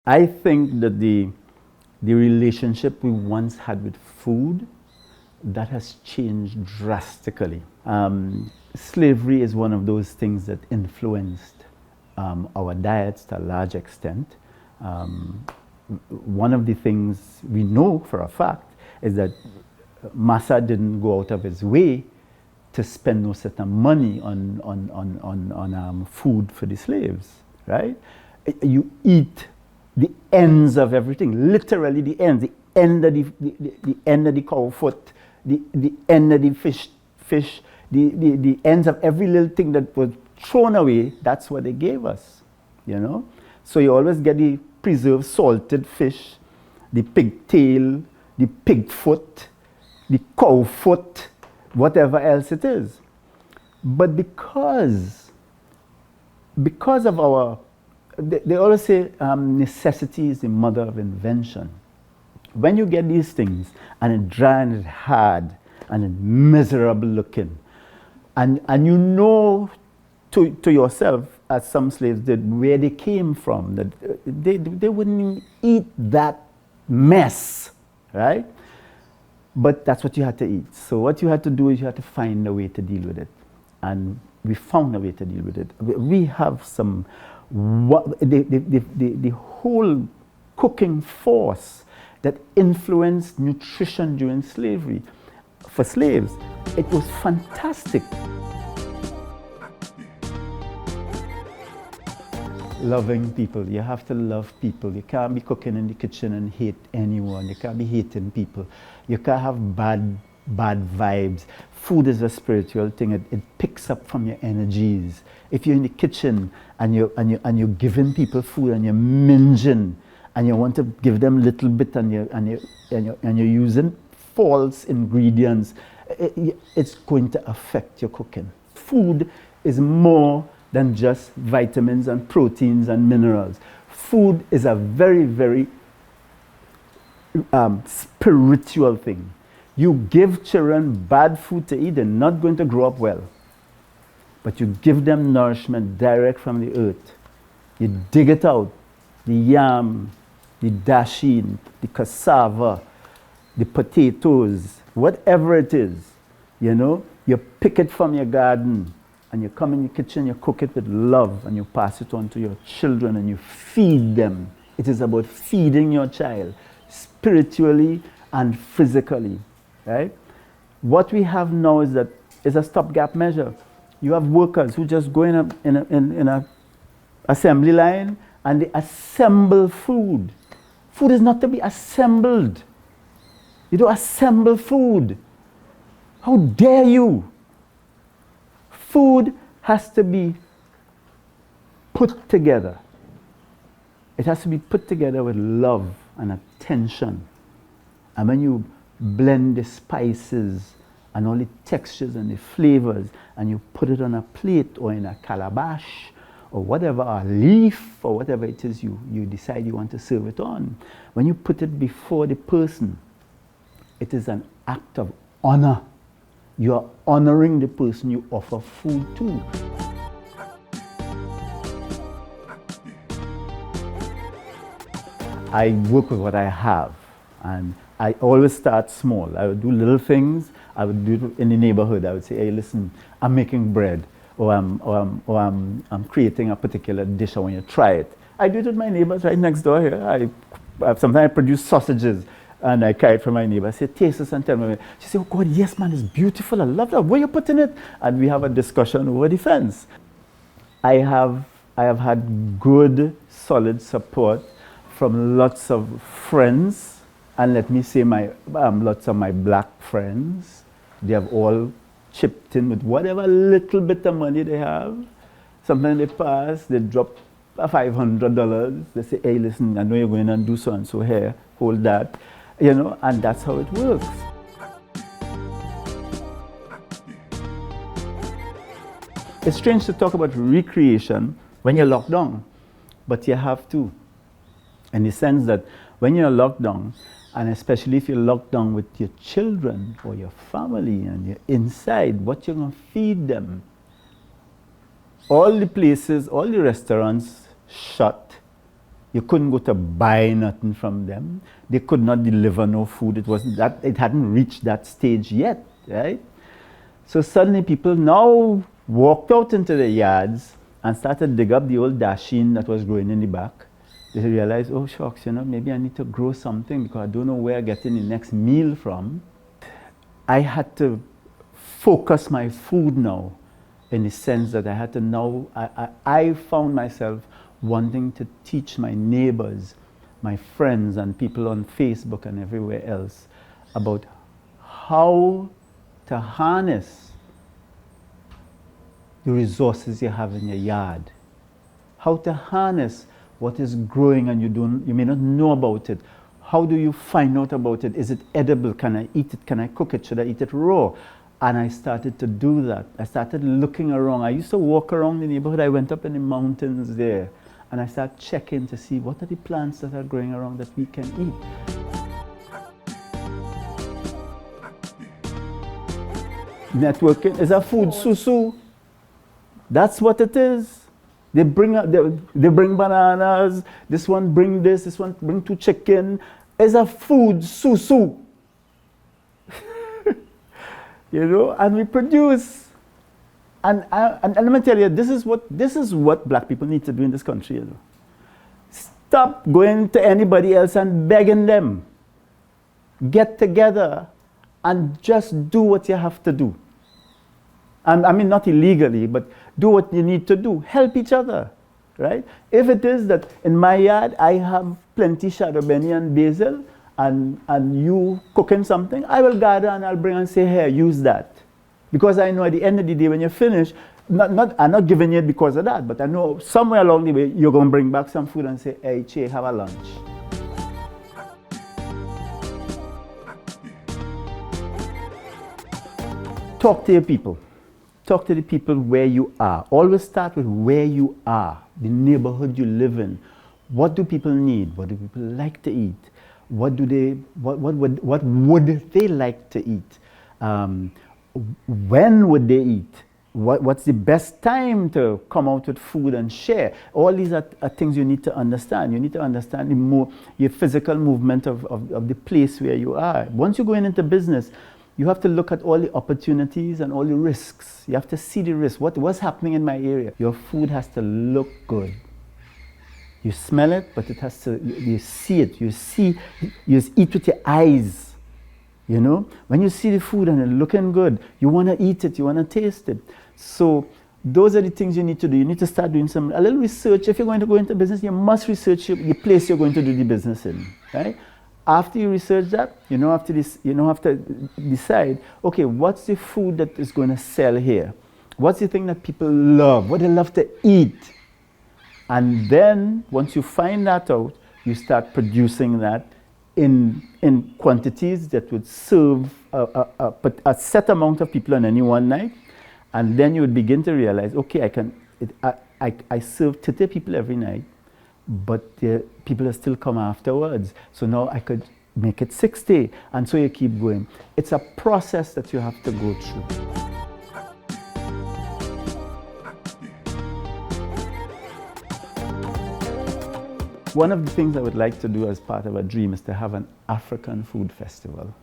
I think that the relationship we once had with food, that has changed drastically. Slavery is one of those things that influenced our diets to a large extent. One of the things we know for a fact is that Massa didn't go out of his way to spend no certain money on food for the slaves, right? You eat the ends of everything, literally the ends, the end of the cow foot, the end of the fish, the ends of every little thing that was thrown away. That's what they gave us, you know. So you always get the preserved salted fish, the pigtail, the pig foot, the cow foot, whatever else it is. But because of our, they always say necessity is the mother of invention. When you get these things and it's dry and it's hard and it's miserable looking, and you know to yourself, as some slaves did, where they came from, that they wouldn't eat that mess, right? But that's what you had to eat. So what you had to do is you had to find a way to deal with it. And we found a way to deal with it. We have some, the whole cooking force that influenced nutrition during slavery. For slaves, it was fantastic. Loving people. You have to love people. You can't be cooking in the kitchen and hate anyone. You can't be hating people. You can't have bad vibes. Food is a spiritual thing. It picks up from your energies. If you're in the kitchen and you're giving people food and you're minging and you want to give them a little bit and you're using false ingredients, it's going to affect your cooking. Food is more than just vitamins and proteins and minerals. Food is a very, very spiritual thing. You give children bad food to eat, they're not going to grow up well. But you give them nourishment direct from the earth. You dig it out, the yam, the dasheen, the cassava, the potatoes, whatever it is, you know, you pick it from your garden and you come in your kitchen, you cook it with love and you pass it on to your children and you feed them. It is about feeding your child spiritually and physically, right? What we have now is a stopgap measure. You have workers who just go in a assembly line and they assemble food. Food is not to be assembled. You don't assemble food. How dare you? Food has to be put together. It has to be put together with love and attention. And when you blend the spices and all the textures and the flavors and you put it on a plate or in a calabash or whatever, a leaf or whatever it is you decide you want to serve it on, when you put it before the person, it is an act of honor. You are honoring the person you offer food to. I work with what I have, and I always start small. I would do little things. I would do it in the neighborhood. I would say, hey, listen, I'm making bread, or I'm creating a particular dish. I want you to try it. I do it with my neighbors right next door here. Sometimes I produce sausages. And I carry it from my neighbor. I say, taste this and tell me. She said, oh God, yes man, it's beautiful. I love that. Where you putting it? And we have a discussion over the fence. I have had good, solid support from lots of friends. And let me say lots of my black friends. They have all chipped in with whatever little bit of money they have. Sometimes they pass, they drop $500. They say, hey, listen, I know you're going to do so and so here. Hold that. You know, and that's how it works. It's strange to talk about recreation when you're locked down, but you have to. In the sense that when you're locked down, and especially if you're locked down with your children or your family and you're inside, what you're going to feed them. All the places, all the restaurants shut. You couldn't go to buy nothing from them. They could not deliver no food. It hadn't reached that stage yet, right? So suddenly people now walked out into the yards and started to dig up the old dasheen that was growing in the back. They realized, oh shucks, maybe I need to grow something because I don't know where I'm getting the next meal from. I had to focus my food now, in the sense that I had to now, I found myself wanting to teach my neighbors, my friends and people on Facebook and everywhere else about how to harness the resources you have in your yard. How to harness what is growing and you may not know about it. How do you find out about it? Is it edible? Can I eat it? Can I cook it? Should I eat it raw? And I started to do that. I started looking around. I used to walk around the neighborhood. I went up in the mountains there and I started checking to see what are the plants that are growing around that we can eat. Networking is a food susu. That's what it is. They bring bananas, this one bring this one bring 2 chicken. It's a food susu. And we produce. And let me tell you, this is what black people need to do in this country. Stop going to anybody else and begging them. Get together and just do what you have to do. And I mean, not illegally, but do what you need to do. Help each other, right? If it is that in my yard I have plenty shadow benny and basil, and you cooking something, I will gather and I'll bring and say, here, use that. Because I know at the end of the day when you finish, I'm not giving you it because of that, but I know somewhere along the way you're going to bring back some food and say, hey, Che, have a lunch. Talk to your people. Talk to the people where you are. Always start with where you are, the neighborhood you live in. What do people need? What do people like to eat? What would they like to eat? When would they eat? What's the best time to come out with food and share? All these are things you need to understand. You need to understand your physical movement of the place where you are. Once you're going into business, you have to look at all the opportunities and all the risks. You have to see the risks. What's happening in my area? Your food has to look good. You smell it, but it has to, you see it. You eat with your eyes. When you see the food and it's looking good, you want to eat it, you want to taste it. So those are the things you need to do. You need to start doing a little research. If you're going to go into business, you must research the place you're going to do the business in, right? After you research that, you have to decide, okay, what's the food that is going to sell here? What's the thing that people love? What they love to eat? And then, once you find that out, you start producing that in quantities that would serve a set amount of people on any one night. And then you would begin to realize, okay, I serve 30 people every night, but people still come afterwards. So now I could make it 60, and so you keep going. It's a process that you have to go through. One of the things I would like to do as part of a dream is to have an African food festival.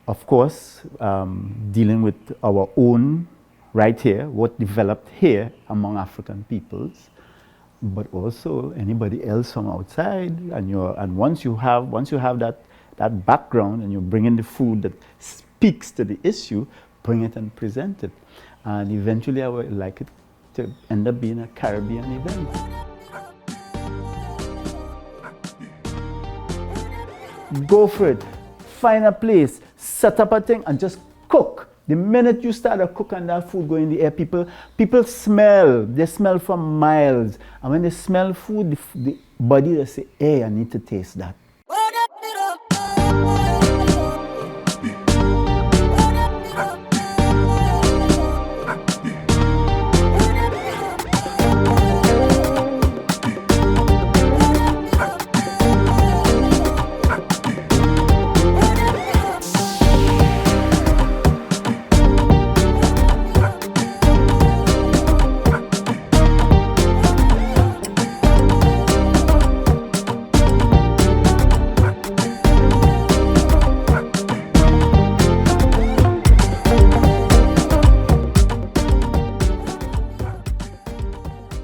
Of course, dealing with our own right here, what developed here among African peoples, but also anybody else from outside. And once you have that background and you bring in the food that speaks to the issue, bring it and present it. And eventually I would like it to end up being a Caribbean event. Go for it. Find a place, set up a thing, and just cook. The minute you start to cook and that food go in the air, people smell. They smell for miles. And when they smell food, the body will say, hey, I need to taste that.